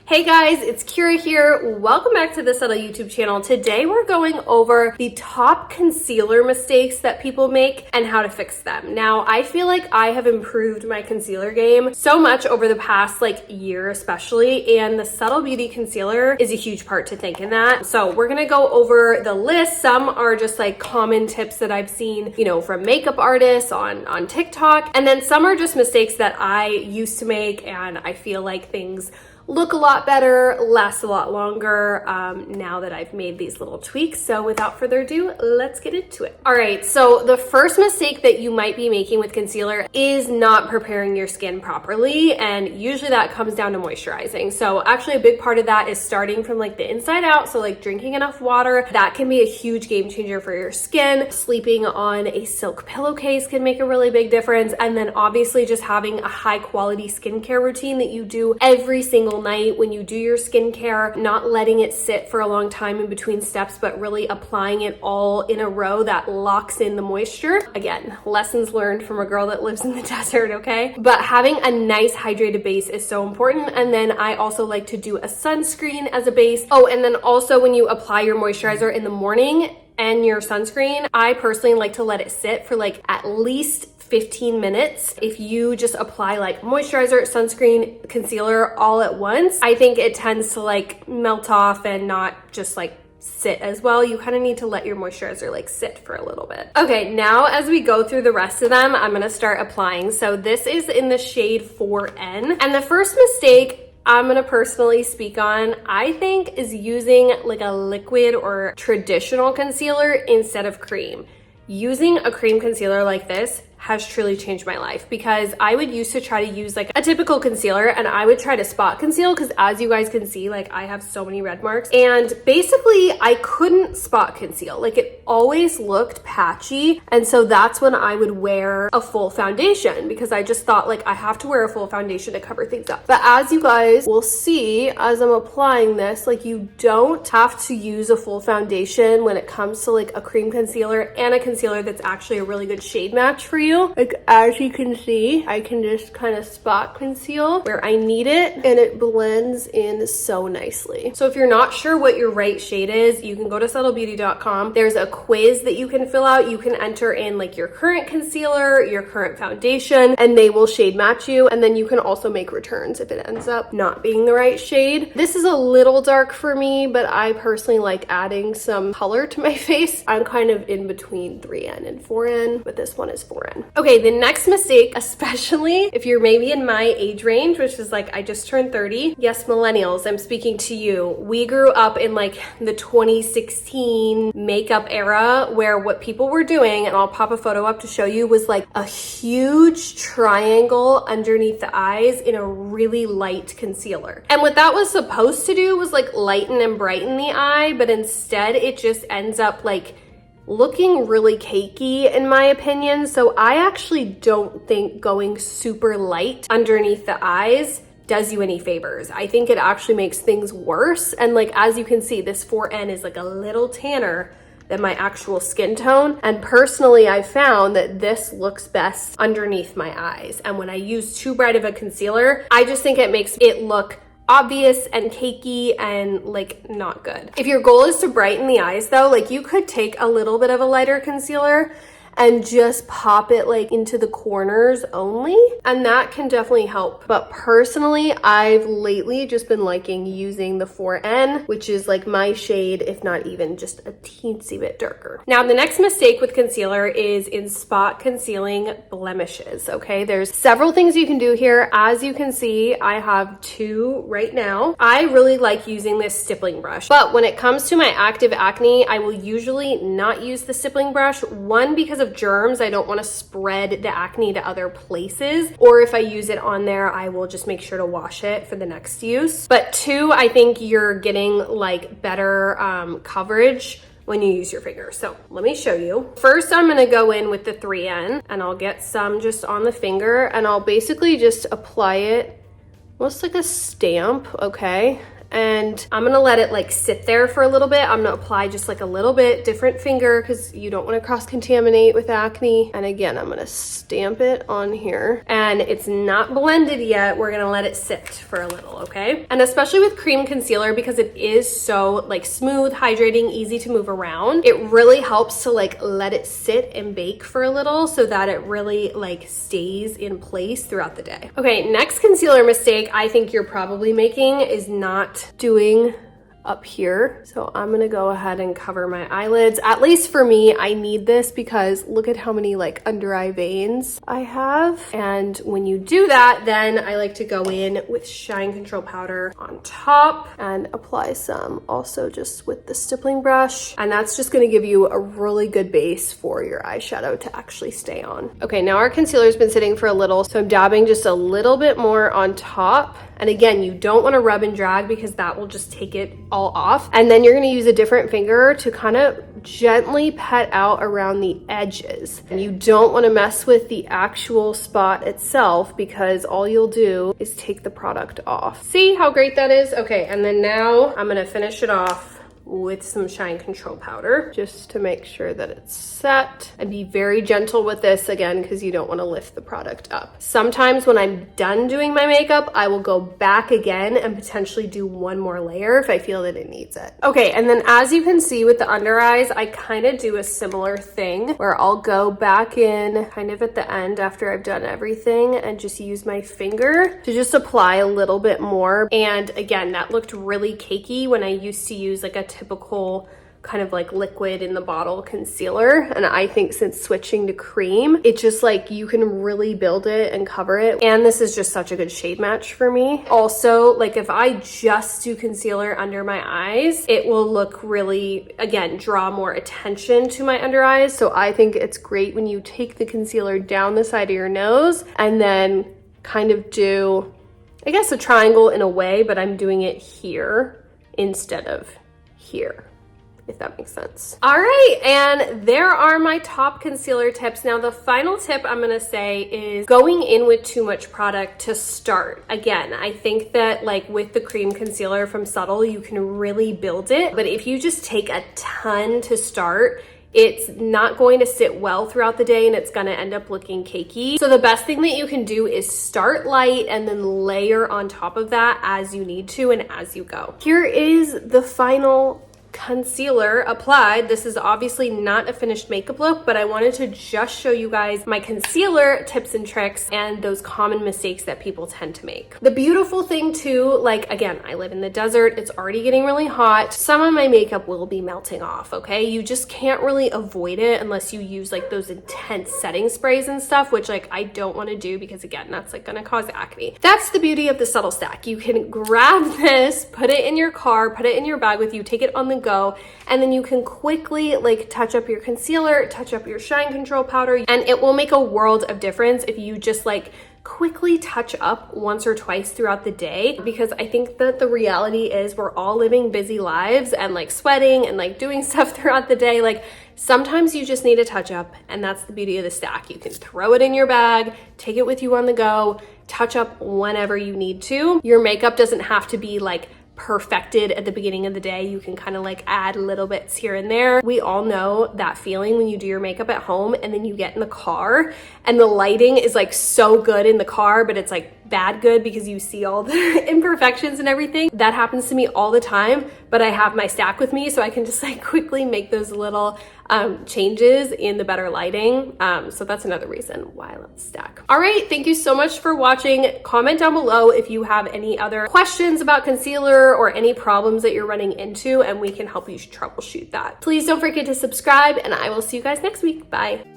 Hey guys, it's Keira here. Welcome back to the Subtl YouTube channel. Today we're going over the top concealer mistakes that people make and how to fix them. Now, I feel like I have improved my concealer game so much over the past year especially, and the Subtl Beauty concealer is a huge part to thank in that. So we're gonna go over the list. Some are just common tips that I've seen, from makeup artists on TikTok, and then some are just mistakes that I used to make and I feel like things look a lot better, last a lot longer now that I've made these little tweaks. So without further ado, let's get into it. All right, so the first mistake that you might be making with concealer is not preparing your skin properly, and usually that comes down to moisturizing. So actually a big part of that is starting from the inside out, so drinking enough water. That can be a huge game changer for your skin. Sleeping on a silk pillowcase can make a really big difference, and then obviously just having a high quality skincare routine that you do every single night when you do your skincare, not letting it sit for a long time in between steps, but really applying it all in a row that locks in the moisture. Again, lessons learned from a girl that lives in the desert, okay? But having a nice hydrated base is so important. And then I also like to do a sunscreen as a base. Oh, and then also when you apply your moisturizer in the morning and your sunscreen, I personally like to let it sit for at least 15 minutes. If you just apply moisturizer, sunscreen, concealer all at once, I think it tends to melt off and not just sit as well. You kind of need to let your moisturizer sit for a little bit. Okay, now as we go through the rest of them, I'm gonna start applying. So this is in the shade 4N. And the first mistake I'm gonna personally speak on, I think, is using a liquid or traditional concealer instead of cream. Using a cream concealer like this has truly changed my life, because I would used to try to use a typical concealer and I would try to spot conceal, because as you guys can see, I have so many red marks, and basically I couldn't spot conceal. It always looked patchy, and so that's when I would wear a full foundation, because I just thought I have to wear a full foundation to cover things up. But as you guys will see as I'm applying this, you don't have to use a full foundation when it comes to a cream concealer and a concealer that's actually a really good shade match for you. As you can see, I can just kind of spot conceal where I need it, and it blends in so nicely. So if you're not sure what your right shade is, you can go to subtlbeauty.com. There's a quiz that you can fill out. You can enter in your current concealer, your current foundation, and they will shade match you. And then you can also make returns if it ends up not being the right shade. This is a little dark for me, but I personally like adding some color to my face. I'm kind of in between 3N and 4N, but this one is 4N. Okay, the next mistake, especially if you're maybe in my age range, which is I just turned 30. Yes, millennials, I'm speaking to you. We grew up in the 2016 makeup era, where what people were doing, and I'll pop a photo up to show you, was a huge triangle underneath the eyes in a really light concealer. And what that was supposed to do was lighten and brighten the eye, but instead it just ends up looking really cakey in my opinion. So I actually don't think going super light underneath the eyes does you any favors. I think it actually makes things worse. And as you can see, this 4N is a little tanner than my actual skin tone. And personally, I found that this looks best underneath my eyes. And when I use too bright of a concealer, I just think it makes it look obvious and cakey and not good. If your goal is to brighten the eyes though, you could take a little bit of a lighter concealer and just pop it into the corners only, and that can definitely help. But personally, I've lately just been liking using the 4N, which is my shade, if not even just a teensy bit darker. Now, the next mistake with concealer is in spot concealing blemishes, okay? There's several things you can do here. As you can see, I have 2 right now. I really like using this stippling brush, but when it comes to my active acne, I will usually not use the stippling brush. One, because of germs, I don't want to spread the acne to other places, or if I use it on there, I will just make sure to wash it for the next use. But 2, I think you're getting better coverage when you use your finger. So let me show you. First, I'm gonna go in with the 3N, and I'll get some just on the finger, and I'll basically just apply it almost like a stamp, okay? and I'm gonna let it like sit there for a little bit. I'm gonna apply just like a little bit, different finger, because you don't want to cross-contaminate with acne. And again, I'm gonna stamp it on here, and it's not blended yet. We're gonna let it sit for a little, okay? And especially with cream concealer, because it is so like smooth, hydrating, easy to move around, it really helps to like let it sit and bake for a little so that it really like stays in place throughout the day. Okay, next concealer mistake I think you're probably making is not doing up here. So I'm gonna go ahead and cover my eyelids. At least for me, I need this because look at how many like under eye veins I have. And when you do that, then I like to go in with shine control powder on top and apply some also just with the stippling brush. And that's just gonna give you a really good base for your eyeshadow to actually stay on. Okay, now our concealer's been sitting for a little, so I'm dabbing just a little bit more on top. And again, you don't want to rub and drag because that will just take it all off. And then you're going to use a different finger to kind of gently pat out around the edges. And you don't want to mess with the actual spot itself because all you'll do is take the product off. See how great that is? Okay, and then now I'm going to finish it off with some shine control powder just to make sure that it's set, and be very gentle with this again because you don't want to lift the product up. Sometimes when I'm done doing my makeup, I will go back again and potentially do one more layer if I feel that it needs it. Okay, and then as you can see with the under eyes, I kind of do a similar thing where I'll go back in kind of at the end after I've done everything and just use my finger to just apply a little bit more. And again, that looked really cakey when I used to use like a typical kind of like liquid in the bottle concealer. And I think since switching to cream, it just like you can really build it and cover it. And this is just such a good shade match for me. Also, like if I just do concealer under my eyes, it will look really, again, draw more attention to my under eyes. So I think it's great when you take the concealer down the side of your nose and then kind of do, I guess, a triangle in a way, but I'm doing it here instead of here, if that makes sense. All right, and there are my top concealer tips. Now, the final tip I'm gonna say is going in with too much product to start. Again, I think that like with the cream concealer from Subtle, you can really build it, but if you just take a ton to start, it's not going to sit well throughout the day and it's gonna end up looking cakey. So the best thing that you can do is start light and then layer on top of that as you need to and as you go. Here is the final concealer applied. This is obviously not a finished makeup look, but I wanted to just show you guys my concealer tips and tricks and those common mistakes that people tend to make. The beautiful thing too, like again, I live in the desert, it's already getting really hot. Some of my makeup will be melting off, okay? You just can't really avoid it unless you use like those intense setting sprays and stuff, which like I don't want to do because again, that's like gonna cause acne. That's the beauty of the Subtle stack. You can grab this, put it in your car, put it in your bag with you, take it on the go, and then you can quickly like touch up your concealer, touch up your shine control powder, and it will make a world of difference if you just like quickly touch up once or twice throughout the day. Because I think that the reality is we're all living busy lives and like sweating and like doing stuff throughout the day. Like sometimes you just need a touch up, and that's the beauty of the stack. You can throw it in your bag, take it with you on the go, touch up whenever you need to. Your makeup doesn't have to be like perfected at the beginning of the day. You can kind of like add little bits here and there. We all know that feeling when you do your makeup at home and then you get in the car and the lighting is like so good in the car, but it's like bad good because you see all the imperfections and everything. That happens to me all the time, but I have my stack with me so I can just like quickly make those little changes in the better lighting. So that's another reason why I love the stack. All right, thank you so much for watching. Comment down below if you have any other questions about concealer or any problems that you're running into, and we can help you troubleshoot that. Please don't forget to subscribe, and I will see you guys next week. Bye.